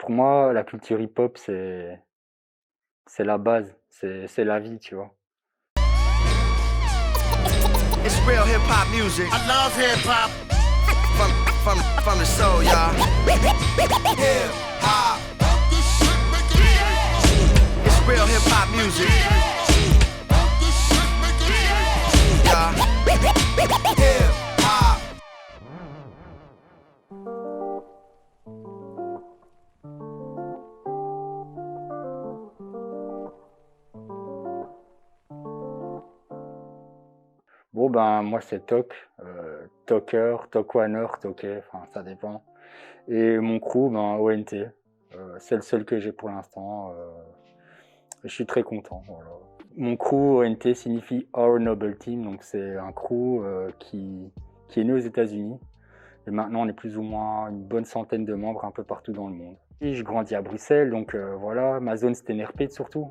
Pour moi, la culture hip-hop, c'est la base, c'est la vie, tu vois? It's real hip hop music. I love hip hop. From from the soul, y'all. Hip hop. It's real hip hop music. Yeah. Hip hop. Bon, ben, moi, c'est Tok, Toker, Tokwaner, Toké, enfin, ça dépend. Et mon crew, ben, ONT. C'est le seul que j'ai pour l'instant. Je suis très content, voilà. Mon crew, ONT, signifie Our Noble Team, donc c'est un crew qui est né aux États-Unis. Et maintenant, on est plus ou moins une bonne centaine de membres un peu partout dans le monde. Et je grandis à Bruxelles, donc voilà, ma zone c'était Nerpet surtout.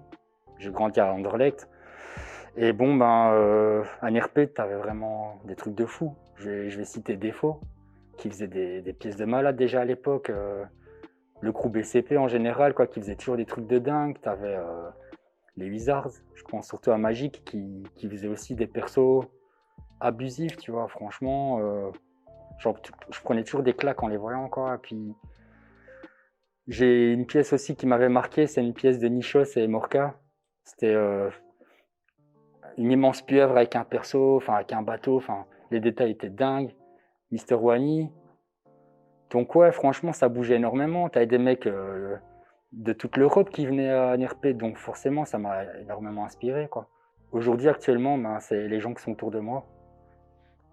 J'ai grandi à Anderlecht. Et bon, ben, à Nerpet, t'avais vraiment des trucs de fou. Je vais citer Défaut, qui faisait des pièces de malade déjà à l'époque. Le crew BCP en général, quoi, qui faisait toujours des trucs de dingue. T'avais les Wizards, je pense surtout à Magic, qui faisait aussi des persos abusifs, tu vois, franchement. Genre, je prenais toujours des claques en les voyant, quoi. Et puis, j'ai une pièce aussi qui m'avait marqué, c'est une pièce de Nichos et Morka. C'était une immense pieuvre avec un perso, enfin avec un bateau, enfin les détails étaient dingues. Mister Wani. Donc ouais, franchement, ça bougeait énormément. T'avais des mecs de toute l'Europe qui venaient à Nerpet, donc forcément, ça m'a énormément inspiré, quoi. Aujourd'hui, actuellement, ben, c'est les gens qui sont autour de moi.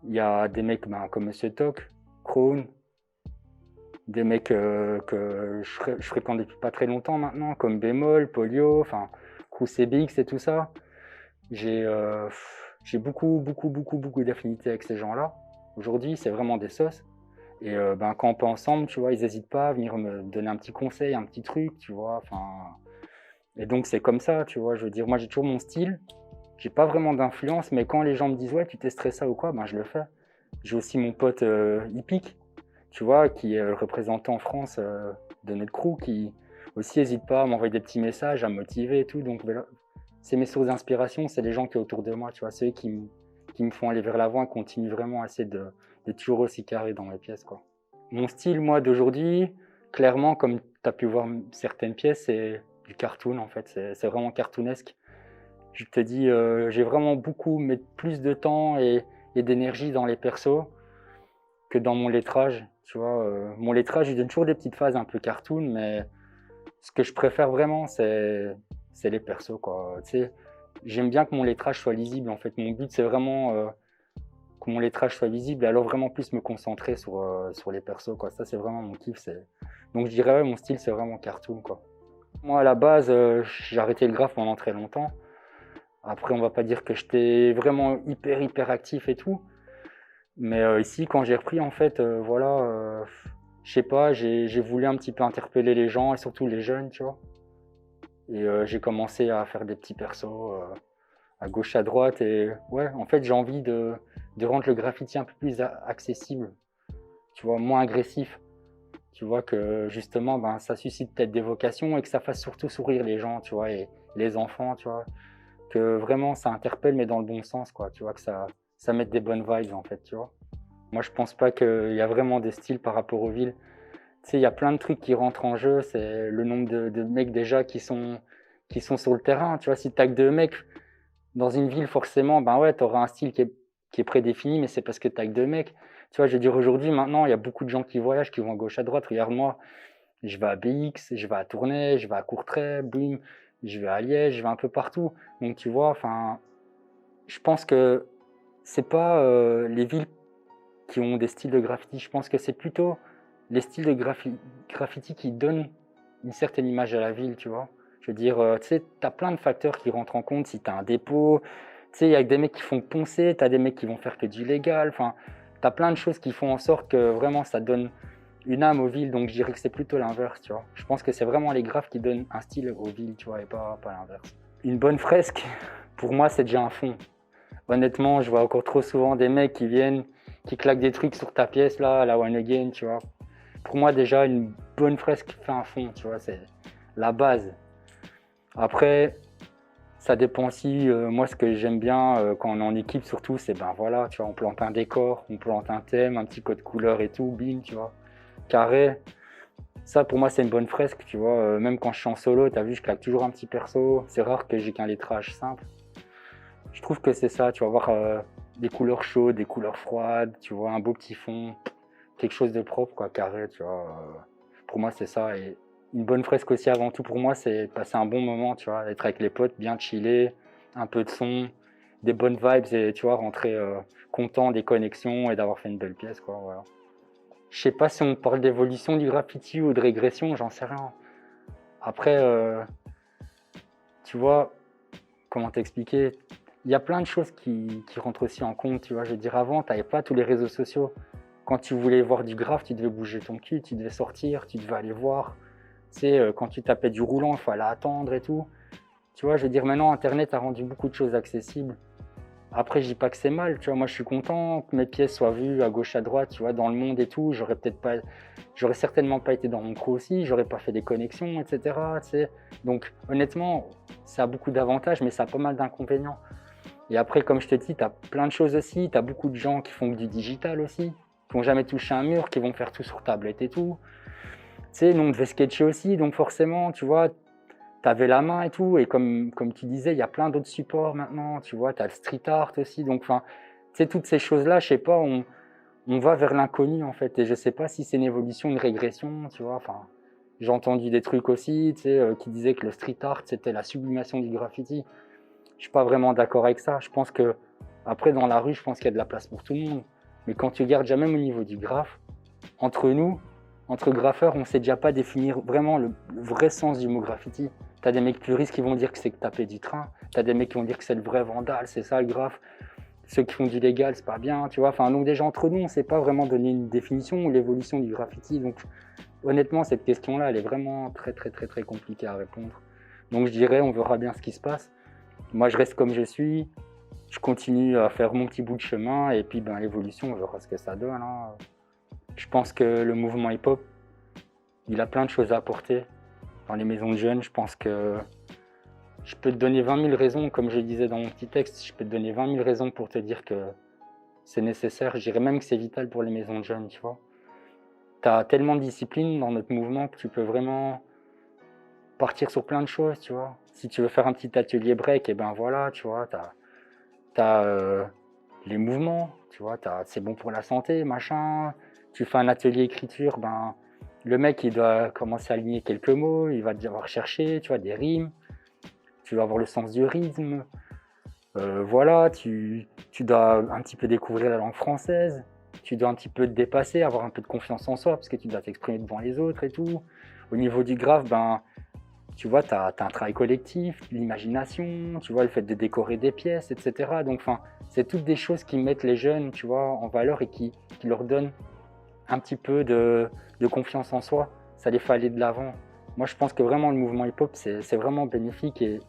Il y a des mecs ben, comme Monsieur Tok, Krohn, des mecs que je fréquente depuis pas très longtemps maintenant, comme Bémol, Polio, enfin, CBX et tout ça. J'ai beaucoup d'affinités avec ces gens-là. Aujourd'hui, c'est vraiment des sauces. Et ben, quand on peut ensemble, tu vois, ils n'hésitent pas à venir me donner un petit conseil, un petit truc, tu vois. Et donc, c'est comme ça, tu vois. Je veux dire, moi, j'ai toujours mon style. J'ai pas vraiment d'influence, mais quand les gens me disent, ouais, tu testerais ça ou quoi, ben, je le fais. J'ai aussi mon pote Hippic, tu vois, qui est le représentant en France de notre crew, qui aussi n'hésite pas à m'envoyer des petits messages, à me motiver et tout. Donc, c'est mes sources d'inspiration, c'est les gens qui sont autour de moi, tu vois, ceux qui me font aller vers l'avant et continuent vraiment à essayer d'être toujours aussi carré dans mes pièces, quoi. Mon style, moi, d'aujourd'hui, clairement, comme tu as pu voir certaines pièces, c'est du cartoon, en fait, c'est vraiment cartoonesque. Je te dis, j'ai vraiment beaucoup, mais plus de temps et d'énergie dans les persos que dans mon lettrage, tu vois. Mon lettrage, je donne toujours des petites phases un peu cartoon, mais ce que je préfère vraiment, c'est les persos, quoi. Tu sais, j'aime bien que mon lettrage soit lisible, en fait. Mon but, c'est vraiment que mon lettrage soit visible et alors vraiment plus me concentrer sur les persos, quoi. Ça, c'est vraiment mon kiff. Donc, je dirais, ouais, mon style, c'est vraiment cartoon, quoi. Moi, à la base, j'ai arrêté le graphe pendant très longtemps. Après, on va pas dire que j'étais vraiment hyper actif et tout. Mais ici, quand j'ai repris, en fait, voilà, je sais pas, j'ai voulu un petit peu interpeller les gens et surtout les jeunes, tu vois. Et j'ai commencé à faire des petits persos à gauche, à droite. Et ouais, en fait, j'ai envie de rendre le graffiti un peu plus accessible, tu vois, moins agressif. Tu vois que justement, ben, ça suscite peut-être des vocations et que ça fasse surtout sourire les gens, tu vois, et les enfants, tu vois. Que vraiment, ça interpelle, mais dans le bon sens, quoi. Tu vois, que ça mette des bonnes vibes, en fait, tu vois. Moi, je pense pas qu'il y a vraiment des styles par rapport aux villes. Tu sais, il y a plein de trucs qui rentrent en jeu. C'est le nombre de mecs déjà qui sont sur le terrain. Tu vois, si t'as que 2 mecs dans une ville, forcément, ben ouais, t'auras un style qui est prédéfini, mais c'est parce que t'as que 2 mecs. Tu vois, je veux dire, aujourd'hui, maintenant, il y a beaucoup de gens qui voyagent, qui vont à gauche, à droite. Regarde-moi, je vais à BX, je vais à Tournai, je vais à Courtrai, boum, je vais à Liège, je vais un peu partout. Donc, tu vois, enfin, je pense que c'est pas les villes qui ont des styles de graffiti. Je pense que c'est plutôt les styles de graffiti qui donnent une certaine image à la ville, tu vois. Je veux dire, tu sais, t'as plein de facteurs qui rentrent en compte. Si t'as un dépôt, tu sais, il y a des mecs qui font poncer, t'as des mecs qui vont faire que du légal. Enfin, t'as plein de choses qui font en sorte que vraiment ça donne une âme aux villes. Donc je dirais que c'est plutôt l'inverse, tu vois. Je pense que c'est vraiment les graphes qui donnent un style aux villes, tu vois, et pas l'inverse. Une bonne fresque, pour moi, c'est déjà un fond. Honnêtement, je vois encore trop souvent des mecs qui viennent, qui claquent des trucs sur ta pièce là, à la One Again, tu vois. pour moi, déjà, une bonne fresque fait un fond, tu vois, c'est la base. Après, ça dépend aussi, moi, ce que j'aime bien quand on est en équipe, surtout, c'est ben voilà, tu vois, on plante un décor, on plante un thème, un petit code couleur et tout, bim, tu vois, carré. Ça, pour moi, c'est une bonne fresque, tu vois. Même quand je suis en solo, tu as vu, je claque toujours un petit perso. C'est rare que j'ai qu'un lettrage simple. Je trouve que c'est ça, tu vas voir des couleurs chaudes, des couleurs froides, tu vois, un beau petit fond, quelque chose de propre, quoi, carré, tu vois. Pour moi, c'est ça. Et une bonne fresque aussi, avant tout, pour moi, c'est passer un bon moment, tu vois, être avec les potes, bien chiller, un peu de son, des bonnes vibes et, tu vois, rentrer content des connexions et d'avoir fait une belle pièce, quoi, voilà. Je sais pas si on parle d'évolution du graffiti ou de régression, j'en sais rien. Après, tu vois, comment t'expliquer? Il y a plein de choses qui rentrent aussi en compte, tu vois. Je veux dire, avant, tu n'avais pas tous les réseaux sociaux. Quand tu voulais voir du graphe, tu devais bouger ton cul, tu devais sortir, tu devais aller voir. Tu sais, quand tu tapais du roulant, il fallait attendre et tout. Tu vois, je veux dire, maintenant, Internet a rendu beaucoup de choses accessibles. Après, je dis pas que c'est mal, tu vois. Moi, je suis content que mes pièces soient vues à gauche, à droite, tu vois, dans le monde et tout. J'aurais certainement pas été dans mon crew aussi, j'aurais pas fait des connexions, etc. Tu sais. Donc, honnêtement, ça a beaucoup d'avantages, mais ça a pas mal d'inconvénients. Et après, comme je te dis, tu as plein de choses aussi. Tu as beaucoup de gens qui font du digital aussi, qui n'ont jamais touché un mur, qui vont faire tout sur tablette et tout. Tu sais, nous, on devait sketcher aussi, donc forcément, tu vois, tu avais la main et tout. Et comme tu disais, il y a plein d'autres supports maintenant, tu vois, tu as le street art aussi. Donc, enfin, tu sais, toutes ces choses-là, je sais pas, on va vers l'inconnu, en fait. Et je sais pas si c'est une évolution, une régression, tu vois. Enfin, j'ai entendu des trucs aussi, tu sais, qui disaient que le street art, c'était la sublimation du graffiti. Je suis pas vraiment d'accord avec ça. Je pense que, après, dans la rue, je pense qu'il y a de la place pour tout le monde. Mais quand tu regardes déjà même au niveau du graphe, entre nous, entre graffeurs, on sait déjà pas définir vraiment le vrai sens du mot graffiti. Tu as des mecs puristes qui vont dire que c'est que taper du train. Tu as des mecs qui vont dire que c'est le vrai vandale, c'est ça le graphe. Ceux qui font du légal, c'est pas bien, tu vois. Enfin, donc déjà entre nous, on sait pas vraiment donner une définition ou l'évolution du graffiti. Donc, honnêtement, cette question-là, elle est vraiment très, très, très, très compliquée à répondre. Donc, je dirais, on verra bien ce qui se passe. Moi, je reste comme je suis, je continue à faire mon petit bout de chemin et puis ben, l'évolution, on verra ce que ça donne. Hein. Je pense que le mouvement hip-hop, il a plein de choses à apporter dans les maisons de jeunes. Je pense que je peux te donner 20 000 raisons, comme je disais dans mon petit texte, je peux te donner 20 000 raisons pour te dire que c'est nécessaire. Je dirais même que c'est vital pour les maisons de jeunes, tu vois. Tu as tellement de discipline dans notre mouvement que tu peux vraiment partir sur plein de choses, tu vois. Si tu veux faire un petit atelier break, et ben voilà, tu vois, t'as les mouvements, tu vois, c'est bon pour la santé, machin. Tu fais un atelier écriture, ben le mec il doit commencer à aligner quelques mots, il va devoir chercher, tu vois, des rimes. Tu vas avoir le sens du rythme. Voilà, tu dois un petit peu découvrir la langue française. Tu dois un petit peu te dépasser, avoir un peu de confiance en soi, parce que tu dois t'exprimer devant les autres et tout. Au niveau du graphe, ben tu vois, tu as un travail collectif, l'imagination, tu vois, le fait de décorer des pièces, etc. Donc, c'est toutes des choses qui mettent les jeunes, tu vois, en valeur et qui leur donnent un petit peu de confiance en soi. Ça les fait aller de l'avant. Moi, je pense que vraiment, le mouvement hip-hop, c'est vraiment bénéfique et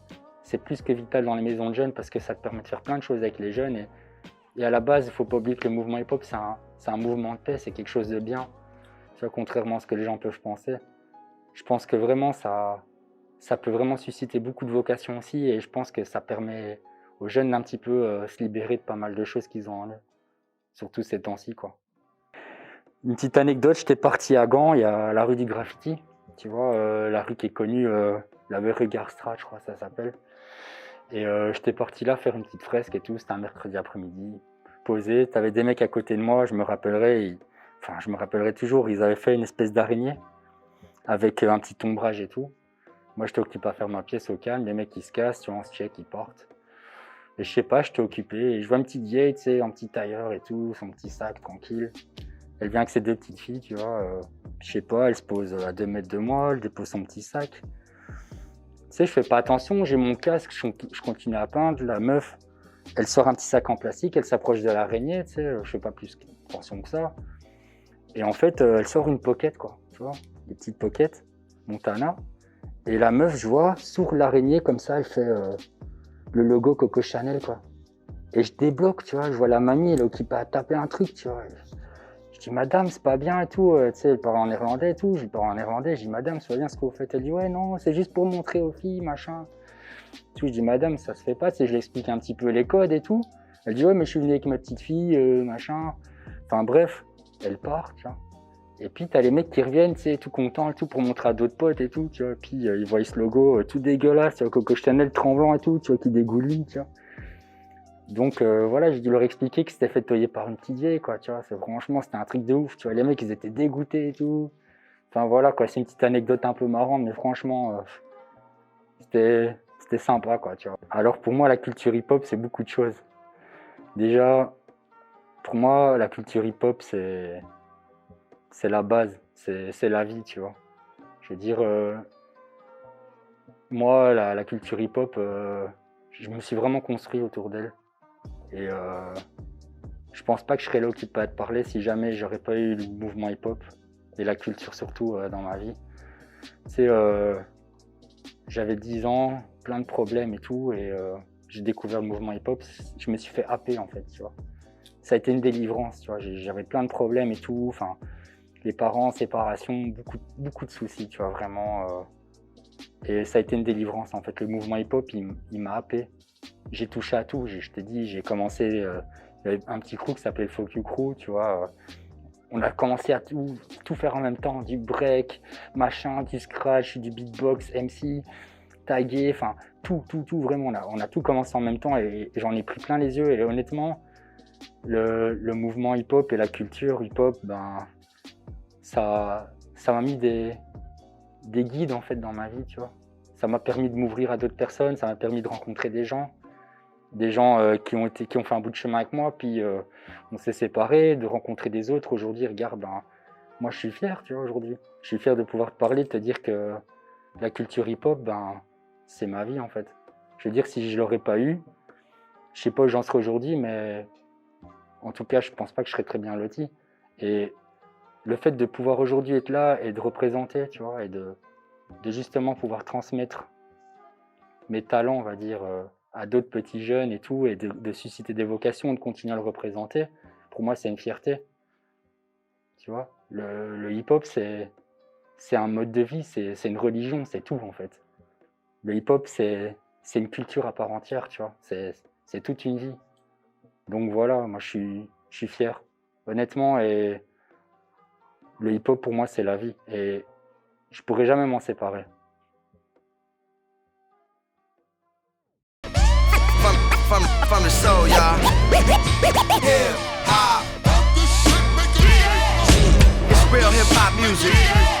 c'est plus que vital dans les maisons de jeunes parce que ça te permet de faire plein de choses avec les jeunes. Et à la base, il ne faut pas oublier que le mouvement hip-hop, c'est un mouvement de paix, c'est quelque chose de bien. Tu vois, contrairement à ce que les gens peuvent penser. Je pense que vraiment, ça peut vraiment susciter beaucoup de vocations aussi et je pense que ça permet aux jeunes d'un petit peu se libérer de pas mal de choses qu'ils ont en eux, surtout ces temps-ci, quoi. Une petite anecdote, j'étais parti à Gand, il y a la rue du graffiti, tu vois, la rue qui est connue, la Beauregard-Straat, je crois que ça s'appelle. Et j'étais parti là faire une petite fresque et tout, c'était un mercredi après-midi, posé, t'avais des mecs à côté de moi, je me rappellerai toujours, ils avaient fait une espèce d'araignée avec un petit ombrage et tout. Moi, j'étais occupé à faire ma pièce au calme, les mecs, ils se cassent, tu vois, on se check, ils partent. Et je sais pas, j'étais occupé, et je vois une petite vieille, tu sais, en petit tailleur et tout, son petit sac, tranquille. Elle vient avec ses deux petites filles, tu vois, je sais pas, elle se pose à 2 mètres de moi, elle dépose son petit sac. Tu sais, je fais pas attention, j'ai mon casque, je continue à peindre, la meuf, elle sort un petit sac en plastique, elle s'approche de l'araignée, tu sais, je fais pas plus attention que ça. Et en fait, elle sort une pocket, quoi, tu vois, des petites pockets, Montana. Et la meuf, je vois, sur l'araignée, comme ça, elle fait le logo Coco Chanel, quoi. Et je débloque, tu vois, je vois la mamie, elle est occupée à taper un truc, tu vois. Je dis, madame, c'est pas bien et tout. Tu sais, elle parle en néerlandais et tout. Je lui parle en néerlandais. Je dis, madame, c'est pas bien ce que vous faites. Elle dit, ouais, non, c'est juste pour montrer aux filles, machin. Tout. Je dis, madame, ça se fait pas. Tu sais, je lui explique un petit peu les codes et tout. Elle dit, ouais, mais je suis venu avec ma petite fille, machin. Enfin, bref, elle part, tu vois. Et puis, t'as les mecs qui reviennent, tu sais, tout contents et tout, pour montrer à d'autres potes et tout, tu vois. Puis, ils voient ce logo tout dégueulasse, tu vois, Coco Chanel tremblant et tout, tu vois, qui dégouline, tu vois. Donc, voilà, j'ai dû leur expliquer que c'était fait toyer par une petite vieille, quoi, tu vois. Franchement, c'était un truc de ouf, tu vois. Les mecs, ils étaient dégoûtés et tout. Enfin, voilà, quoi, c'est une petite anecdote un peu marrante, mais franchement, c'était sympa, quoi, tu vois. Alors, pour moi, la culture hip-hop, c'est beaucoup de choses. Déjà, pour moi, la culture hip-hop, c'est la base, c'est la vie, tu vois. Je veux dire, moi, la culture hip-hop, je me suis vraiment construit autour d'elle. Et je pense pas que je serais là occupé à te parler si jamais j'aurais pas eu le mouvement hip-hop et la culture surtout dans ma vie. Tu sais, j'avais 10 ans, plein de problèmes et tout, et j'ai découvert le mouvement hip-hop. Je me suis fait happer en fait, tu vois. Ça a été une délivrance, tu vois. J'avais plein de problèmes et tout, enfin, les parents, séparation, beaucoup de soucis, tu vois, vraiment. Et ça a été une délivrance en fait. Le mouvement hip-hop, il m'a happé. J'ai touché à tout. Je t'ai dit, j'ai commencé. Il y avait un petit crew qui s'appelait le Fuck You Crew, tu vois. On a commencé à tout faire en même temps, du break, machin, du scratch, du beatbox, MC, taguer, enfin tout, vraiment. On a tout commencé en même temps et j'en ai pris plein les yeux. Et honnêtement, le mouvement hip-hop et la culture hip-hop, ben, ça m'a mis des guides en fait dans ma vie, tu vois. Ça m'a permis de m'ouvrir à d'autres personnes, ça m'a permis de rencontrer des gens qui ont fait un bout de chemin avec moi, puis on s'est séparés, de rencontrer des autres. Aujourd'hui, regarde, ben, moi je suis fier, tu vois, aujourd'hui. Je suis fier de pouvoir te parler, de te dire que la culture hip-hop, ben, c'est ma vie en fait. Je veux dire, si je l'aurais pas eu, je sais pas où j'en serais aujourd'hui, mais en tout cas, je pense pas que je serais très bien loti. Et le fait de pouvoir aujourd'hui être là et de représenter, tu vois, et de justement pouvoir transmettre mes talents, on va dire, à d'autres petits jeunes et tout, et de susciter des vocations, de continuer à le représenter, pour moi, c'est une fierté. Tu vois, le hip-hop, c'est un mode de vie, c'est une religion, c'est tout, en fait. Le hip-hop, c'est une culture à part entière, tu vois, c'est toute une vie. Donc voilà, moi, je suis fier, honnêtement, et le hip-hop, pour moi, c'est la vie, et je pourrais jamais m'en séparer. From the soul, y'all. Hip hop. It's real hip hop music.